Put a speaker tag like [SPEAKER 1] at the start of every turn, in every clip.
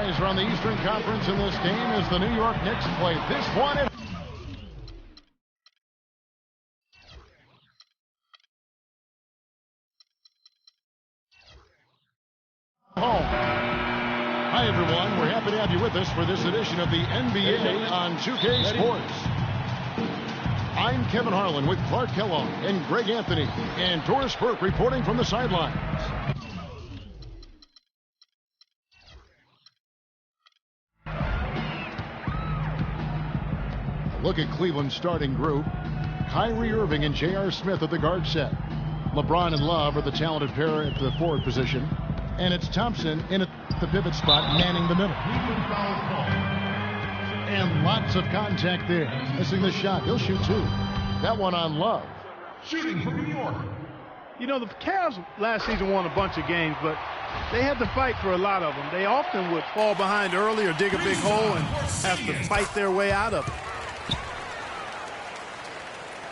[SPEAKER 1] riser on the Eastern Conference in this game as the New York Knicks play this one at home. Hi, everyone. We're happy to have you with us for this edition of the NBA on 2K Sports. I'm Kevin Harlan with Clark Kellogg and Greg Anthony and Doris Burke reporting from the sidelines. Look at Cleveland's starting group. Kyrie Irving and J.R. Smith at the guard set. LeBron and Love are the talented pair at the forward position. And it's Thompson in at the pivot spot, manning the middle. And lots of contact there. Missing the shot. He'll shoot two. That one on Love.
[SPEAKER 2] Shooting for New York. You know, the Cavs last season won a bunch of games, but they had to fight for a lot of them. They often would fall behind early or dig a big hole and have to fight their way out of it.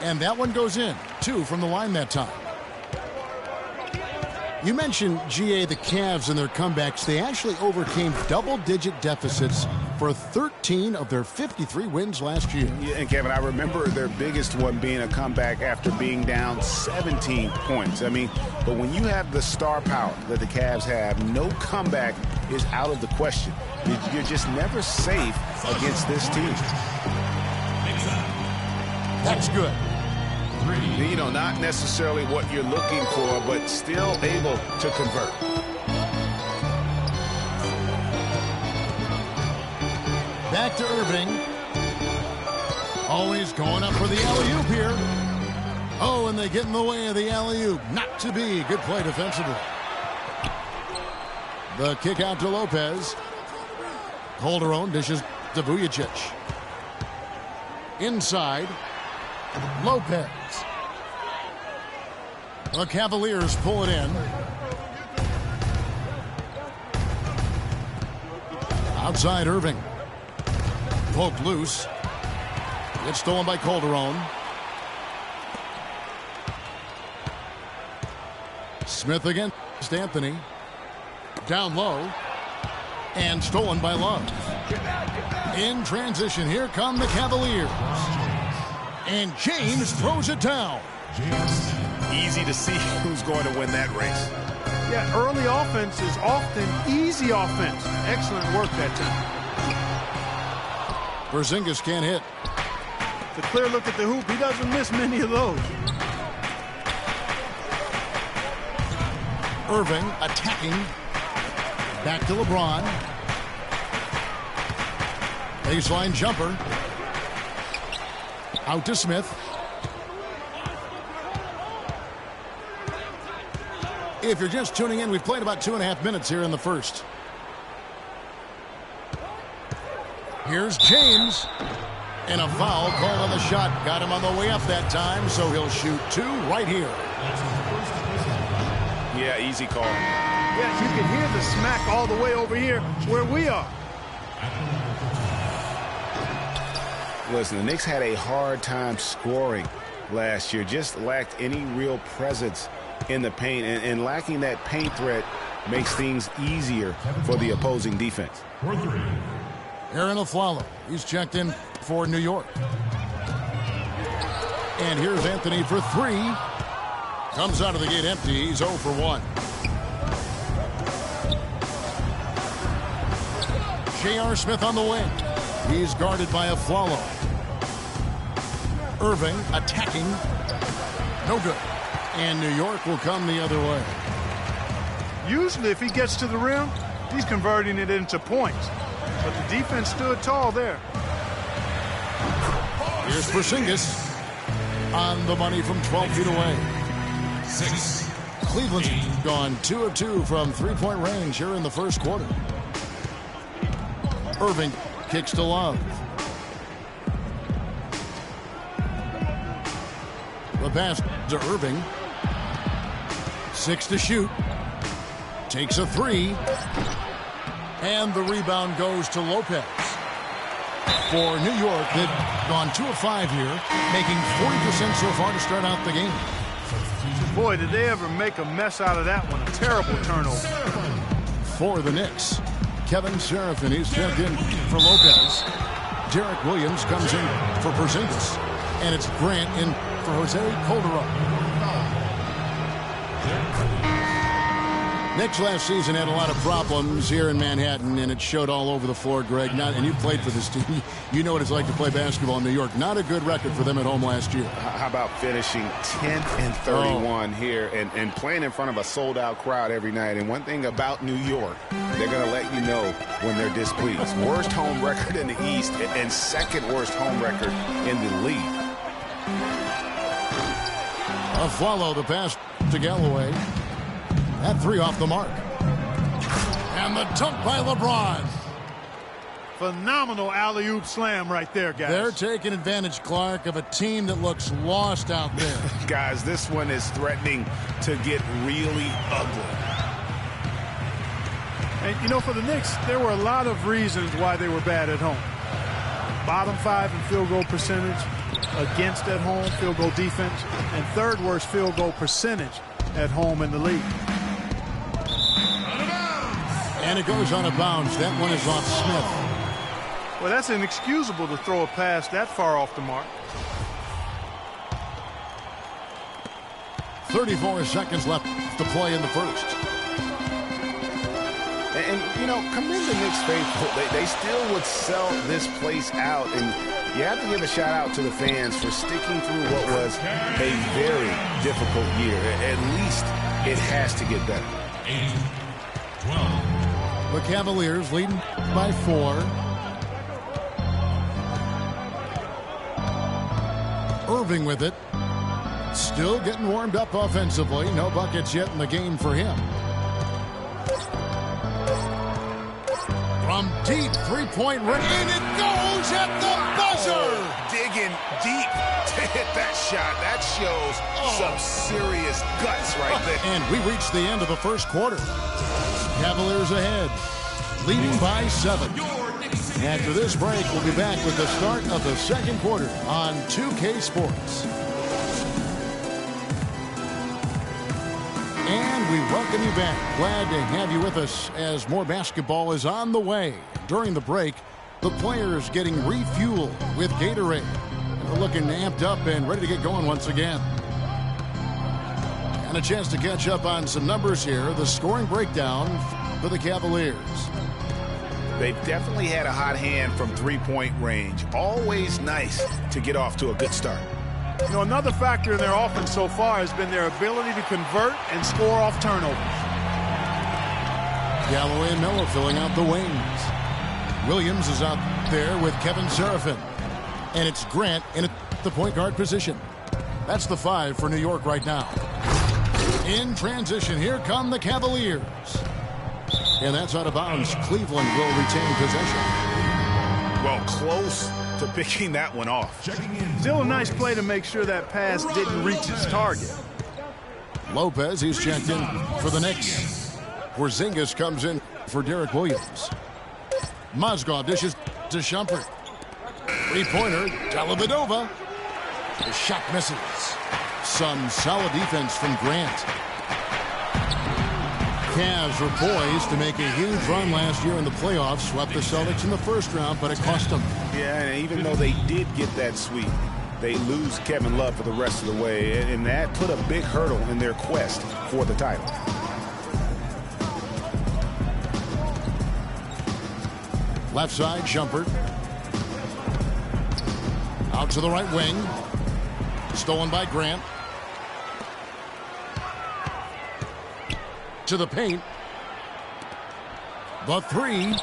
[SPEAKER 1] And that one goes in. 2 from the line that time. You mentioned, GA, the Cavs and their comebacks. They actually overcame double-digit deficits for 13 of their 53 wins last year.
[SPEAKER 3] Yeah, and Kevin, I remember their biggest one being a comeback after being down 17 points. I mean, but when you have the star power that the Cavs have, no comeback is out of the question. You're just never safe against this team.
[SPEAKER 1] That's good.
[SPEAKER 3] You know, not necessarily what you're looking for, but still able to convert.
[SPEAKER 1] Back to Irving. Always going up for the alley-oop here. Oh, and they get in the way of the alley-oop. Not to be. Good play defensively. The kick out to Lopez. Calderon dishes to Vujacic. Inside. Lopez. The Cavaliers pull it in. Outside Irving. Poked loose. It's stolen by Calderon. Smith against Anthony. Down low. And stolen by Love. In transition, here come the Cavaliers. And James throws it down.
[SPEAKER 3] Easy to see who's going to win that race.
[SPEAKER 2] Yeah, early offense is often easy offense. Excellent work that time.
[SPEAKER 1] Porzingis can't hit.
[SPEAKER 2] It's a clear look at the hoop. He doesn't miss many of those.
[SPEAKER 1] Irving attacking. Back to LeBron. Baseline jumper. Out to Smith. If you're just tuning in, we've played about 2.5 minutes here in the first. Here's James. And a foul called on the shot. Got him on the way up that time, so he'll shoot 2 right here.
[SPEAKER 3] Yeah, easy call.
[SPEAKER 2] Yeah, you can hear the smack all the way over here where we are.
[SPEAKER 3] Listen, the Knicks had a hard time scoring last year. Just lacked any real presence in the paint. And lacking that paint threat makes things easier for the opposing defense.
[SPEAKER 1] Aaron Aflalo. He's checked in for New York. And here's Anthony for 3. Comes out of the gate empty. He's 0 for 1. J.R. Smith on the wing. He's guarded by Aflalo. Irving attacking. No good. And New York will come the other way.
[SPEAKER 2] Usually if he gets to the rim, he's converting it into points. But the defense stood tall there.
[SPEAKER 1] Here's Porzingis on the money from 12 feet away. 6. Cleveland's gone 2 of 2 from 3-point range here in the first quarter. Irving kicks to Love. The pass to Irving. 6 to shoot. Takes a 3. And the rebound goes to Lopez. For New York, they've gone 2 of 5 here, making 40% so far to start out the game.
[SPEAKER 2] Boy, did they ever make a mess out of that one. A terrible turnover.
[SPEAKER 1] For the Knicks, Kevin Seraphin. He's checked in for Lopez. Derek Williams comes in for Porzingis. And it's Grant in for Jose Calderon. Knicks last season had a lot of problems here in Manhattan, and it showed all over the floor, Greg. And you played for this team. You know what it's like to play basketball in New York. Not a good record for them at home last year.
[SPEAKER 3] How about finishing 10th and 31 here and playing in front of a sold-out crowd every night? And one thing about New York, they're going to let you know when they're displeased. Worst home record in the East and second worst home record in the league.
[SPEAKER 1] A follow the pass to Galloway. That three off the mark. And the dunk by LeBron.
[SPEAKER 2] Phenomenal alley-oop slam right there, guys.
[SPEAKER 1] They're taking advantage, Clark, of a team that looks lost out there.
[SPEAKER 3] Guys, this one is threatening to get really ugly.
[SPEAKER 2] And, you know, for the Knicks, there were a lot of reasons why they were bad at home. Bottom 5 in field goal percentage, against at home field goal defense, and third worst field goal percentage at home in the league.
[SPEAKER 1] And it goes on a bounce. That one is off Smith.
[SPEAKER 2] Well, that's inexcusable to throw a pass that far off the mark.
[SPEAKER 1] 34 seconds left to play in the first.
[SPEAKER 3] And you know, commend the Knicks faithful. They still would sell this place out. And you have to give a shout out to the fans for sticking through what was a very difficult year. At least it has to get better.
[SPEAKER 4] 8-12.
[SPEAKER 1] The Cavaliers leading by 4. Irving with it. Still getting warmed up offensively. No buckets yet in the game for him. From deep three-point range. And it goes at the buzzer.
[SPEAKER 3] Digging deep to hit that shot. That shows some serious guts right there.
[SPEAKER 1] And we reached the end of the first quarter. Cavaliers ahead, leading by 7. After this break, we'll be back with the start of the second quarter on 2K Sports. And we welcome you back. Glad to have you with us as more basketball is on the way. During the break, the players getting refueled with Gatorade. They're looking amped up and ready to get going once again. And a chance to catch up on some numbers here. The scoring breakdown for the Cavaliers.
[SPEAKER 3] They've definitely had a hot hand from three-point range. Always nice to get off to a good start.
[SPEAKER 2] You know, another factor in their offense so far has been their ability to convert and score off turnovers.
[SPEAKER 1] Galloway and Miller filling out the wings. Williams is out there with Kevin Seraphin. And it's Grant in the point guard position. That's the 5 for New York right now. In transition, here come the Cavaliers. And that's out of bounds. Cleveland will retain possession.
[SPEAKER 3] Well, close to picking that one off.
[SPEAKER 2] Still a nice play to make sure that pass didn't reach its target.
[SPEAKER 1] Lopez, he's checked in for the Knicks. Porzingis comes in for Derek Williams. Mozgov dishes to Shumpert. Three-pointer, Dellavedova. The shot misses. Some solid defense from Grant. Cavs were poised to make a huge run last year in the playoffs. Swept the Celtics in the first round, but it cost them.
[SPEAKER 3] Yeah, and even though they did get that sweep, they lose Kevin Love for the rest of the way, and that put a big hurdle in their quest for the title.
[SPEAKER 1] Left side, Shumpert. Out to the right wing. Stolen by Grant. To the paint. The 3.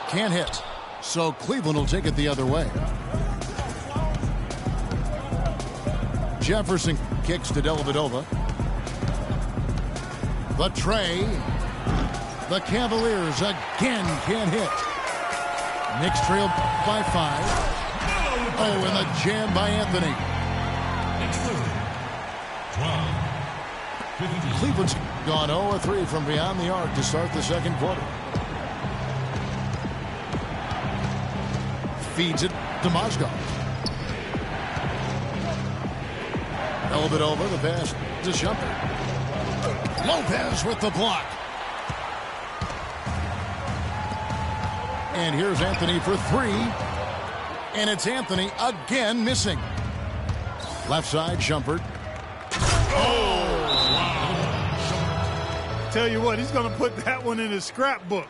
[SPEAKER 1] Can't hit. So Cleveland will take it the other way. Jefferson kicks to Dellavedova. The tray. The Cavaliers again can't hit. Knicks trail by 5. Oh, and the jam by Anthony. Cleveland's gone 0-3 from beyond the arc to start the second quarter. Feeds it to Mozgov. Dellavedova, the pass to Shumpert. Lopez with the block. And here's Anthony for three. And it's Anthony again missing. Left side, Shumpert.
[SPEAKER 2] Tell you what, he's going to put that one in his scrapbook.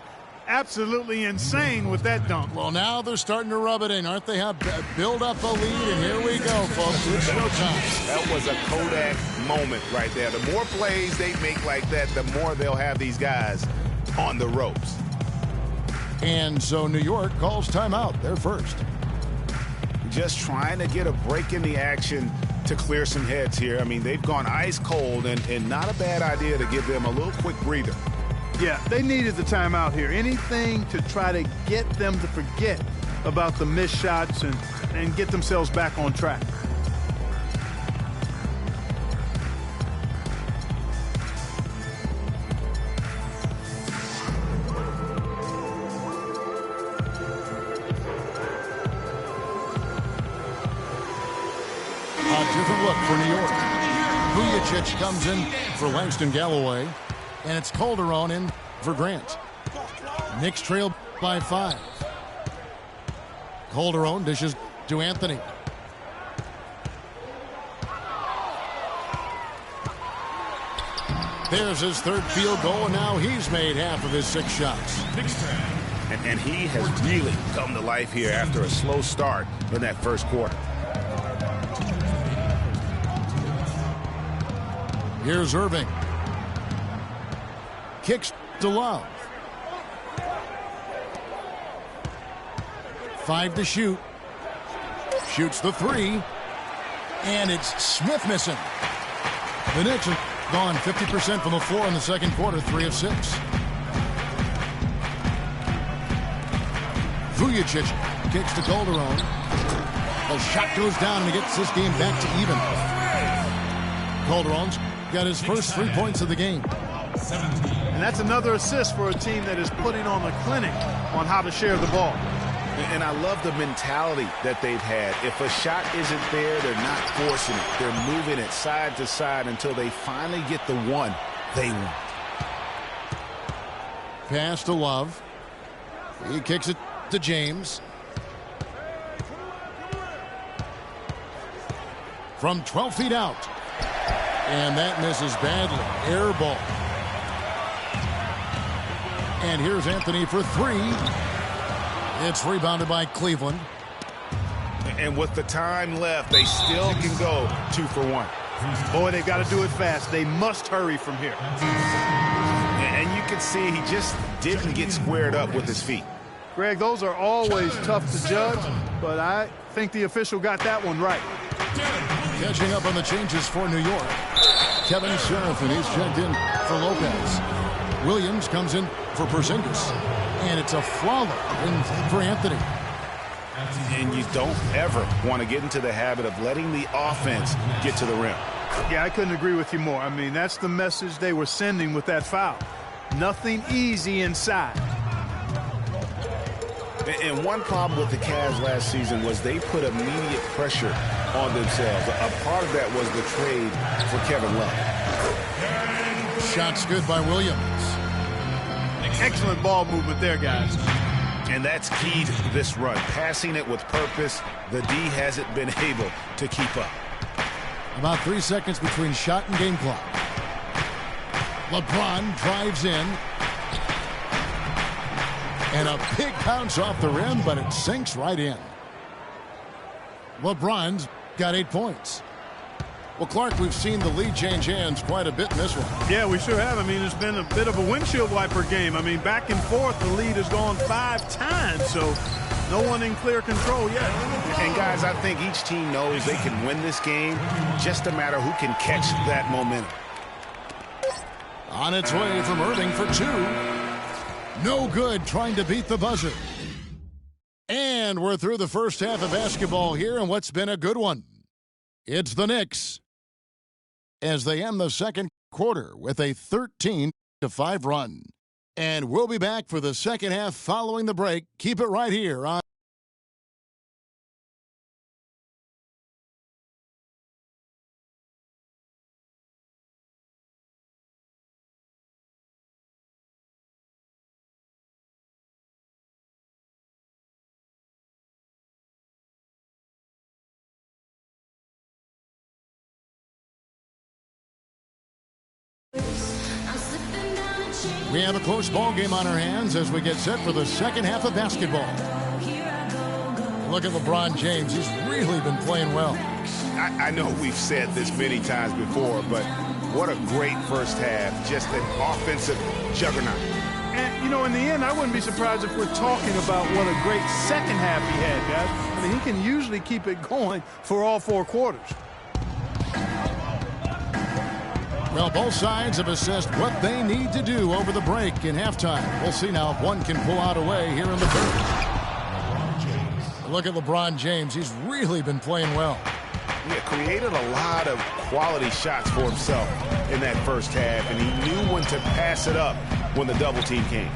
[SPEAKER 2] Absolutely insane with that dunk.
[SPEAKER 1] Well, now they're starting to rub it in, aren't they? Build up a lead, and here we go, folks. It's showtime.
[SPEAKER 3] That was a Kodak moment right there. The more plays they make like that, the more they'll have these guys on the ropes.
[SPEAKER 1] And so New York calls timeout. They're first.
[SPEAKER 3] Just trying to get a break in the action to clear some heads here. I mean, they've gone ice cold, and not a bad idea to give them a little quick breather.
[SPEAKER 2] Yeah, they needed the timeout here. Anything to try to get them to forget about the missed shots and get themselves back on track.
[SPEAKER 1] A different look for New York. Vujicic comes in for Langston Galloway. And it's Calderon in for Grant. Knicks trail by 5. Calderon dishes to Anthony. There's his third field goal, and now he's made half of his 6 shots.
[SPEAKER 3] And he has really come to life here after a slow start in that first quarter.
[SPEAKER 1] Here's Irving. Kicks to Love. 5 to shoot. Shoots the 3. And it's Smith missing. The Knicks have gone 50% from the floor in the second quarter, 3 of 6. Vujicic kicks to Calderon. The shot goes down and he gets this game back to even. Calderon's got his first 3 points of the game.
[SPEAKER 4] 17.
[SPEAKER 2] And that's another assist for a team that is putting on a clinic on how to share the ball.
[SPEAKER 3] And I love the mentality that they've had. If a shot isn't there, they're not forcing it. They're moving it side to side until they finally get the one they want.
[SPEAKER 1] Pass to Love. He kicks it to James. From 12 feet out. And that misses badly. Air ball. And here's Anthony for 3. It's rebounded by Cleveland.
[SPEAKER 3] And with the time left, they still can go 2 for 1.
[SPEAKER 2] Boy, they've got to do it fast. They must hurry from here.
[SPEAKER 3] And you can see he just didn't get squared up with his feet.
[SPEAKER 2] Greg, those are always tough to judge, but I think the official got that one right.
[SPEAKER 1] Catching up on the changes for New York. Kevin Sheriff, and he's checked in for Lopez. Williams comes in for Porzingis. And it's a flawless in for Anthony.
[SPEAKER 3] And you don't ever want to get into the habit of letting the offense get to the rim.
[SPEAKER 2] Yeah, I couldn't agree with you more. I mean, that's the message they were sending with that foul. Nothing easy inside.
[SPEAKER 3] And one problem with the Cavs last season was they put immediate pressure on themselves. A part of that was the trade for Kevin Love.
[SPEAKER 1] Shots good by Williams.
[SPEAKER 2] Excellent ball movement there, guys.
[SPEAKER 3] And that's key to this run. Passing it with purpose, the D hasn't been able to keep up.
[SPEAKER 1] About 3 seconds between shot and game clock. LeBron drives in. And a big bounce off the rim, but it sinks right in. LeBron's got 8 points. Well, Clark, we've seen the lead change hands quite a bit in this one.
[SPEAKER 2] Yeah, we sure have. I mean, it's been a bit of a windshield wiper game. I mean, back and forth, the lead has gone 5 times, so no one in clear control yet.
[SPEAKER 3] And, guys, I think each team knows they can win this game. Just a matter who can catch that momentum.
[SPEAKER 1] On its way from Irving for 2. No good trying to beat the buzzer. And we're through the first half of basketball here, and what's been a good one. It's the Knicks as they end the second quarter with a 13-5 run. And we'll be back for the second half following the break. Keep it right here on We have a close ball game on our hands as we get set for the second half of basketball. Look at LeBron James. He's really been playing well.
[SPEAKER 3] I know we've said this many times before, but what a great first half. Just an offensive juggernaut.
[SPEAKER 2] And, you know, in the end, I wouldn't be surprised if we're talking about what a great second half he had, guys. I mean, he can usually keep it going for all 4 quarters.
[SPEAKER 1] Well, both sides have assessed what they need to do over the break in halftime. We'll see now if one can pull out a way here in the third. Look at LeBron James. He's really been playing well.
[SPEAKER 3] He created a lot of quality shots for himself in that first half, and he knew when to pass it up when the double team came.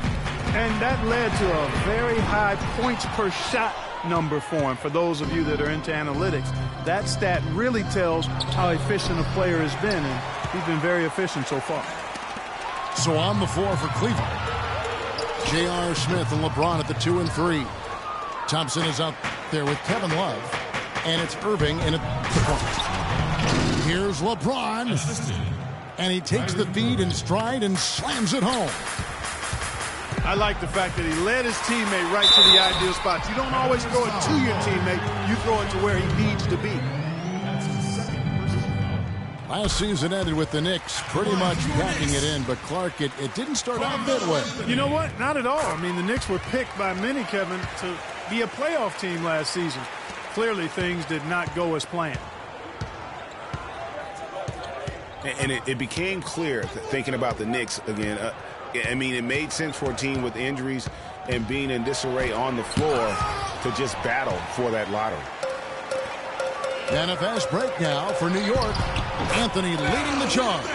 [SPEAKER 2] And that led to a very high points per shot number for him. For those of you that are into analytics, that stat really tells how efficient a player has been, and he's been very efficient so far.
[SPEAKER 1] So on the floor for Cleveland, J.R. Smith and LeBron at the 2 and 3. Thompson is out there with Kevin Love, and it's Irving in at the point. Here's LeBron, and he takes the feed in stride and slams it home.
[SPEAKER 2] I like the fact that he led his teammate right to the ideal spots. You don't always throw it to your teammate. You throw it to where he needs to be.
[SPEAKER 1] Last season ended with the Knicks pretty much backing it in, but Clark, it didn't start out that way.
[SPEAKER 2] You know what? Not at all. I mean, the Knicks were picked by many, Kevin, to be a playoff team last season. Clearly, things did not go as planned.
[SPEAKER 3] And it became clear, thinking about the Knicks again, I mean, it made sense for a team with injuries and being in disarray on the floor to just battle for that lottery.
[SPEAKER 1] And a fast break now for New York. Anthony leading the charge.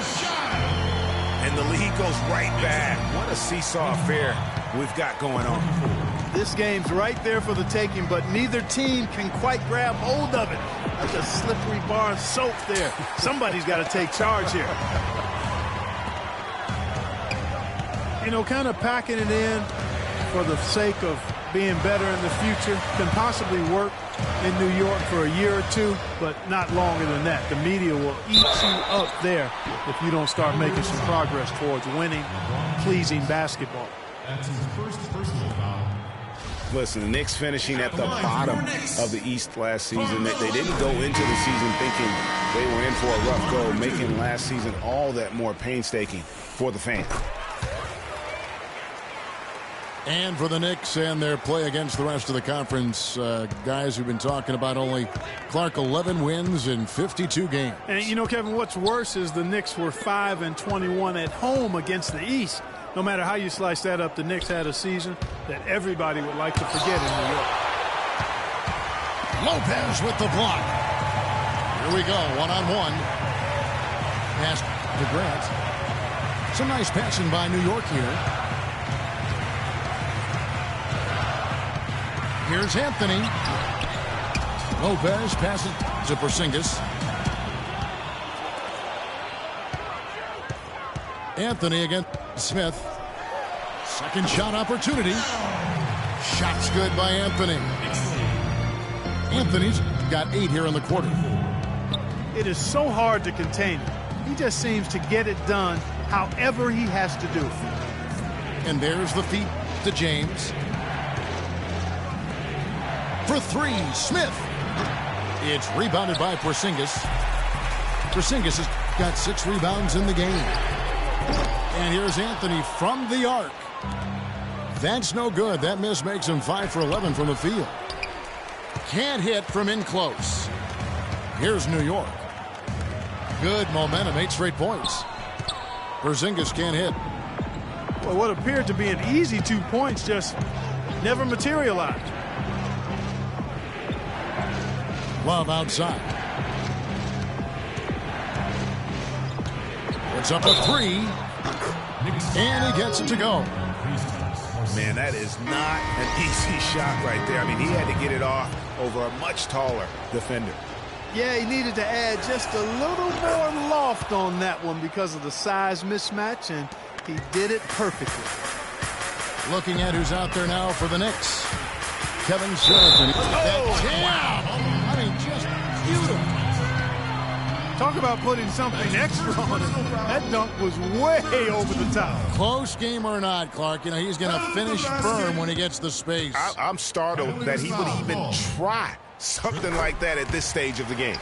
[SPEAKER 3] And the lead goes right back. What a seesaw affair we've got going on.
[SPEAKER 2] This game's right there for the taking, but neither team can quite grab hold of it. Like a slippery bar of soap there. Somebody's got to take charge here. You know, kind of packing it in for the sake of being better in the future can possibly work in New York for a year or two, but not longer than that. The media will eat you up there if you don't start making some progress towards winning, pleasing basketball.
[SPEAKER 4] That's his first personal foul.
[SPEAKER 3] Listen, the Knicks finishing at the bottom of the East last season. They didn't go into the season thinking they were in for a rough go, making last season all that more painstaking for the fans.
[SPEAKER 1] And for the Knicks and their play against the rest of the conference, guys who've been talking about only Clark 11 wins in 52 games.
[SPEAKER 2] And you know, Kevin, what's worse is the Knicks were 5-21 at home against the East. No matter how you slice that up, the Knicks had a season that everybody would like to forget in New York.
[SPEAKER 1] Lopez with the block. Here we go, one-on-one. Pass to Grant. Some nice passing by New York here. Here's Anthony. Lopez passes to Porzingis. Anthony against Smith. Second shot opportunity. Shots good by Anthony. Anthony's got 8 here in the quarter.
[SPEAKER 2] It is so hard to contain him. He just seems to get it done however he has to do it.
[SPEAKER 1] And there's the feed to James. For 3, Smith. It's rebounded by Porzingis. Porzingis has got 6 rebounds in the game. And here's Anthony from the arc. That's no good. That miss makes him 5 for 11 from the field. Can't hit from in close. Here's New York. Good momentum, 8 straight points. Porzingis can't hit.
[SPEAKER 2] Well, what appeared to be an easy 2 points just never materialized.
[SPEAKER 1] Love outside. It's up a 3. And he gets it to go.
[SPEAKER 3] Man, that is not an easy shot right there. I mean, he had to get it off over a much taller defender.
[SPEAKER 2] Yeah, he needed to add just a little more loft on that one because of the size mismatch, and he did it perfectly.
[SPEAKER 1] Looking at who's out there now for the Knicks. Kevin Shelton. Wow. I mean, just beautiful.
[SPEAKER 2] Talk about putting something extra on it. That dunk was way over the top.
[SPEAKER 1] Close game or not, Clark, you know, he's going to finish firm when he gets the space.
[SPEAKER 3] I'm startled that he would even try something like that at this stage of the game.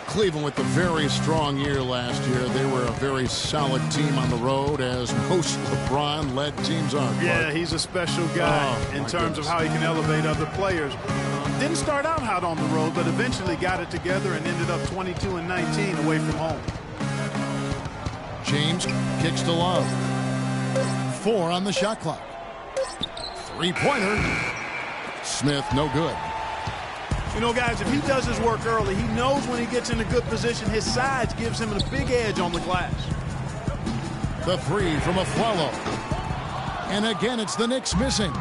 [SPEAKER 1] Cleveland with a very strong year last year. They were a very solid team on the road, as most LeBron-led teams are.
[SPEAKER 2] Yeah, he's a special guy in terms of how he can elevate other players. Didn't start out hot on the road, but eventually got it together and ended up 22-19 away from home.
[SPEAKER 1] James kicks to Love. 4 on the shot clock. Three-pointer. Smith, no good.
[SPEAKER 2] You know, guys, if he does his work early, he knows when he gets in a good position, his size gives him a big edge on the glass.
[SPEAKER 1] The 3 from Aflalo. And again, it's the Knicks missing.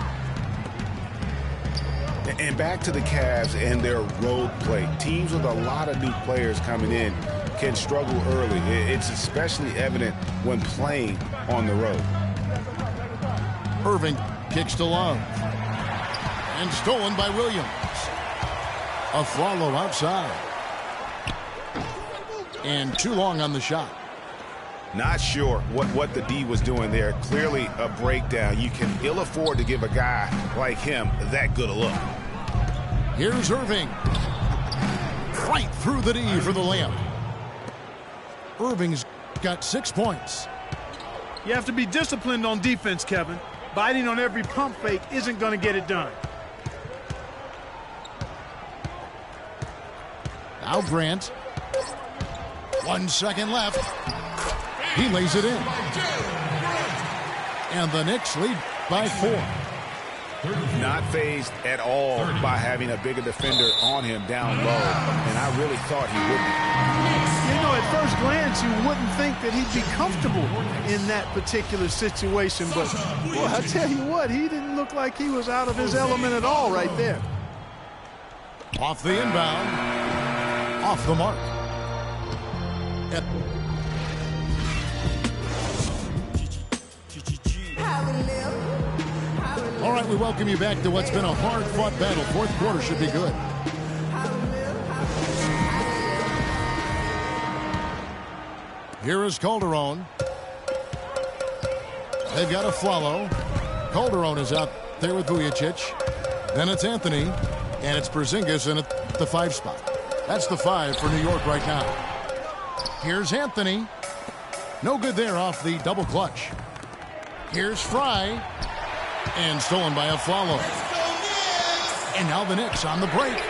[SPEAKER 3] And back to the Cavs and their road play. Teams with a lot of new players coming in can struggle early. It's especially evident when playing on the road.
[SPEAKER 1] Irving kicks to Love. And stolen by Williams. Aflalo outside. And too long on the shot.
[SPEAKER 3] Not sure what the D was doing there. Clearly a breakdown. You can ill afford to give a guy like him that good a look.
[SPEAKER 1] Here's Irving. Right through the D for the layup. Irving's got 6 points.
[SPEAKER 2] You have to be disciplined on defense, Kevin. Biting on every pump fake isn't going to get it done.
[SPEAKER 1] Now Grant. 1 second left. He lays it in. And the Knicks lead by 4.
[SPEAKER 3] Not fazed at all by having a bigger defender on him down low. And I really thought he wouldn't.
[SPEAKER 2] You know, at first glance, you wouldn't think that he'd be comfortable in that particular situation. But, boy, I tell you what, he didn't look like he was out of his element at all right there.
[SPEAKER 1] Off the inbound. Off the mark. All right, we welcome you back to what's been a hard-fought battle. Fourth quarter should be good. Here is Calderon. They've got Aflalo. Calderon is out there with Vujicic. Then it's Anthony. And it's Porzingis in at the 5 spot. That's the 5 for New York right now. Here's Anthony. No good there off the double clutch. Here's Fry. And stolen by Aflalo. And now the Knicks on the break.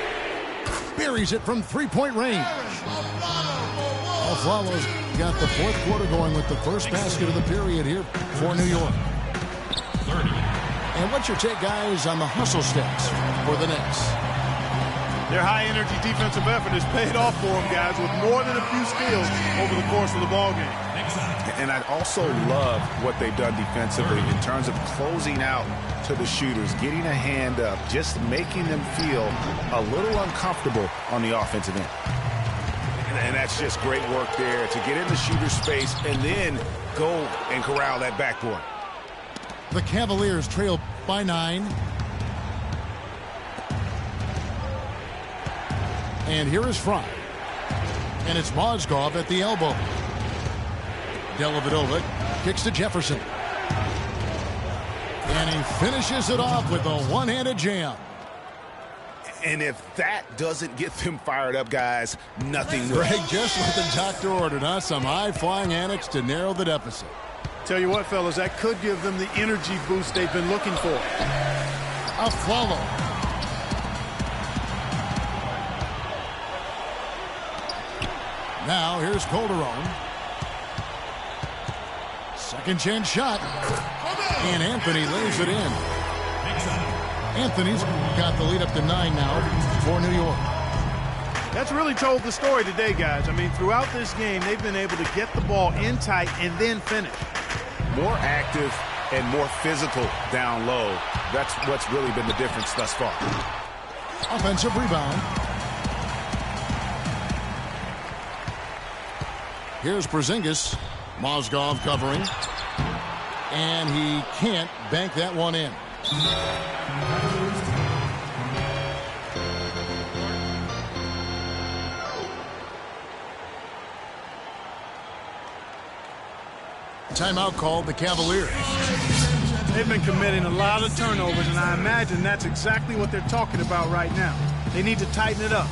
[SPEAKER 1] Buries it from 3-point range. Aflalo's got the fourth quarter going with the first basket of the period here for New York. And what's your take, guys, on the hustle steps for the Knicks?
[SPEAKER 2] Their high-energy defensive effort has paid off for them, guys, with more than a few steals over the course of the ballgame.
[SPEAKER 3] And I also love what they've done defensively in terms of closing out to the shooters, getting a hand up, just making them feel a little uncomfortable on the offensive end. And that's just great work there to get in the shooter space and then go and corral that backboard.
[SPEAKER 1] The Cavaliers trail by 9. And here is Fry. And it's Mozgov at the elbow. Dellavedova kicks to Jefferson. And he finishes it off with a one-handed jam.
[SPEAKER 3] And if that doesn't get them fired up, guys, nothing will.
[SPEAKER 1] Greg, just what the doctor ordered, huh? Some high-flying antics to narrow the deficit.
[SPEAKER 2] Tell you what, fellas, that could give them the energy boost they've been looking for.
[SPEAKER 1] Aflalo. Now here's Calderon. Second chance shot. And Anthony lays it in. Anthony's got the lead up to 9 now for New York.
[SPEAKER 2] That's really told the story today, guys. I mean, throughout this game, they've been able to get the ball in tight and then finish.
[SPEAKER 3] More active and more physical down low. That's what's really been the difference thus far.
[SPEAKER 1] Offensive rebound. Here's Porzingis. Mozgov covering. And he can't bank that one in. Timeout called the Cavaliers.
[SPEAKER 2] They've been committing a lot of turnovers, and I imagine that's exactly what they're talking about right now. They need to tighten it up.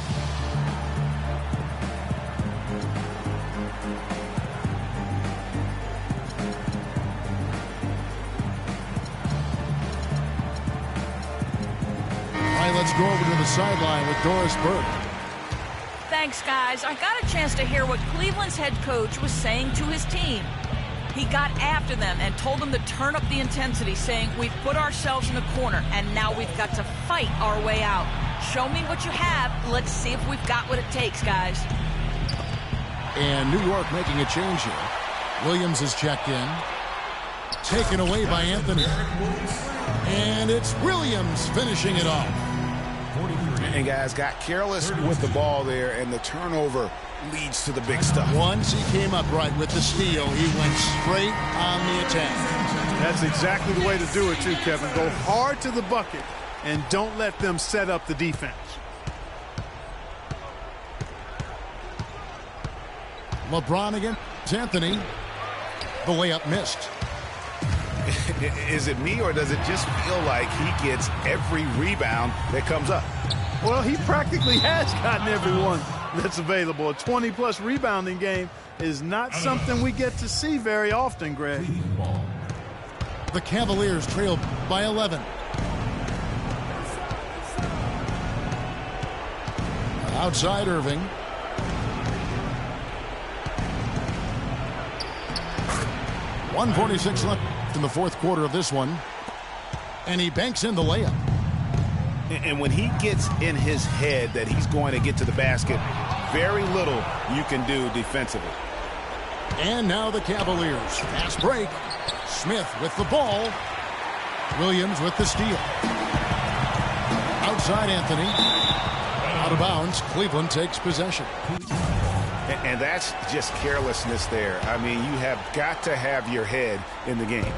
[SPEAKER 1] All right, let's go over to the sideline with Doris Burke.
[SPEAKER 5] Thanks, guys. I got a chance to hear what Cleveland's head coach was saying to his team. He got after them and told them to turn up the intensity, saying, we've put ourselves in a corner, and now we've got to fight our way out. Show me what you have. Let's see if we've got what it takes, guys.
[SPEAKER 1] And New York making a change here. Williams is checked in. Taken away by Anthony. And it's Williams finishing it off.
[SPEAKER 3] And guys got careless with the ball there, and the turnover leads to the big stuff.
[SPEAKER 1] Once he came up right with the steal, he went straight on the attack.
[SPEAKER 2] That's exactly the way to do it, too, Kevin. Go hard to the bucket and don't let them set up the defense.
[SPEAKER 1] LeBron against Anthony. The layup missed.
[SPEAKER 3] Is it me, or does it just feel like he gets every rebound that comes up?
[SPEAKER 2] Well, he practically has gotten everyone that's available. A 20-plus rebounding game is not something we get to see very often, Greg.
[SPEAKER 1] The Cavaliers trail by 11. Outside Irving. .146 left in the fourth quarter of this one. And he banks in the layup.
[SPEAKER 3] And when he gets in his head that he's going to get to the basket, very little you can do defensively.
[SPEAKER 1] And now the Cavaliers. Fast break. Smith with the ball. Williams with the steal. Outside Anthony. Out of bounds. Cleveland takes possession.
[SPEAKER 3] And that's just carelessness there. I mean, you have got to have your head in the game.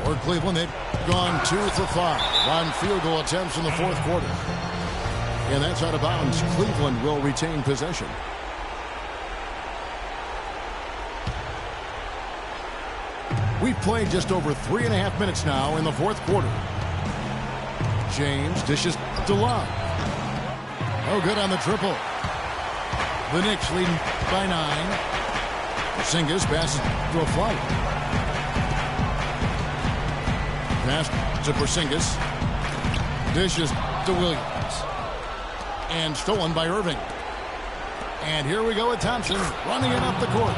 [SPEAKER 1] For Cleveland, they've gone 2 for 5 on field goal attempts in the fourth quarter. And that's out of bounds. Cleveland will retain possession. We've played just over 3.5 minutes now in the fourth quarter. James dishes to Love. No good on the triple. The Knicks leading by 9. Porzingis passes to a flight. Pass to Porzingis. Dishes to Williams. And stolen by Irving. And here we go with Thompson running it up the court.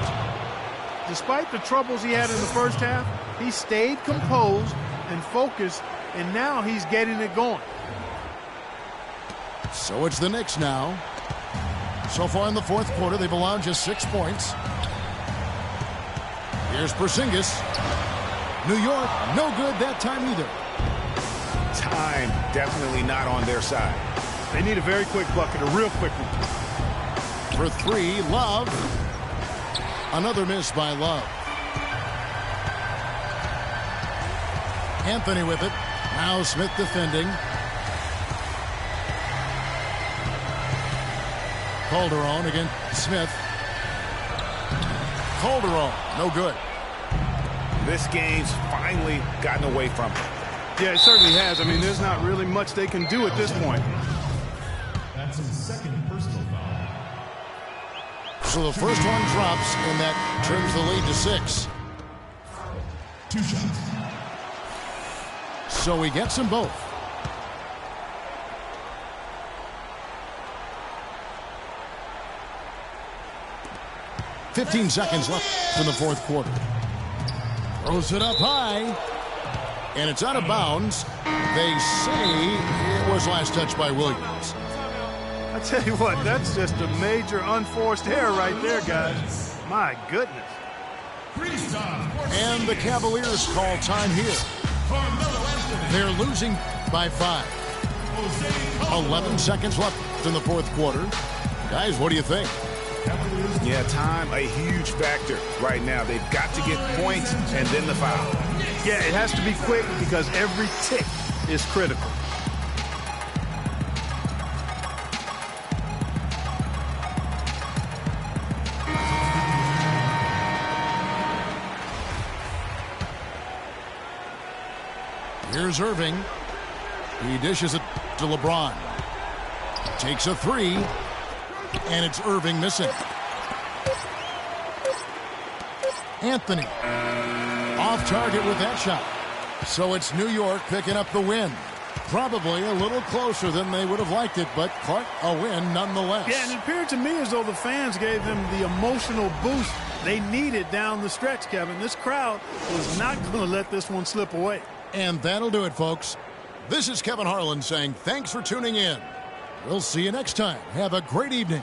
[SPEAKER 2] Despite the troubles he had in the first half, he stayed composed and focused, and now he's getting it going.
[SPEAKER 1] So it's the Knicks now. So far in the fourth quarter, they've allowed just 6 points. Here's Porzingis. New York, no good that time either.
[SPEAKER 3] Time definitely not on their side.
[SPEAKER 2] They need a very quick bucket, a real quick one.
[SPEAKER 1] For 3, Love. Another miss by Love. Anthony with it. Now Smith defending. Calderon against Smith. Calderon, no good.
[SPEAKER 3] This game's finally gotten away from him.
[SPEAKER 2] Yeah, it certainly has. I mean, there's not really much they can do at this point.
[SPEAKER 4] That's his second personal foul.
[SPEAKER 1] So the first one drops, and that trims the lead to 6.
[SPEAKER 4] 2 shots.
[SPEAKER 1] So he gets them both. "15 seconds left in the fourth quarter. Throws it up high. And it's out of bounds. They say it was last touched by Williams.
[SPEAKER 2] I tell you what, that's just a major unforced error right there, guys. My goodness.
[SPEAKER 1] And the Cavaliers call time here. They're losing by 5. 11 seconds left in the fourth quarter. Guys, what do you think?
[SPEAKER 3] Yeah, time a huge factor right now. They've got to get points and then the foul.
[SPEAKER 2] Yeah, it has to be quick because every tick is critical.
[SPEAKER 1] Here's Irving. He dishes it to LeBron. Takes a three. And it's Irving missing. Anthony. Off target with that shot. So it's New York picking up the win. Probably a little closer than they would have liked it, but Clark, a win nonetheless.
[SPEAKER 2] Yeah, and it appeared to me as though the fans gave them the emotional boost they needed down the stretch, Kevin. This crowd was not going to let this one slip away.
[SPEAKER 1] And that'll do it, folks. This is Kevin Harlan saying thanks for tuning in. We'll see you next time. Have a great evening.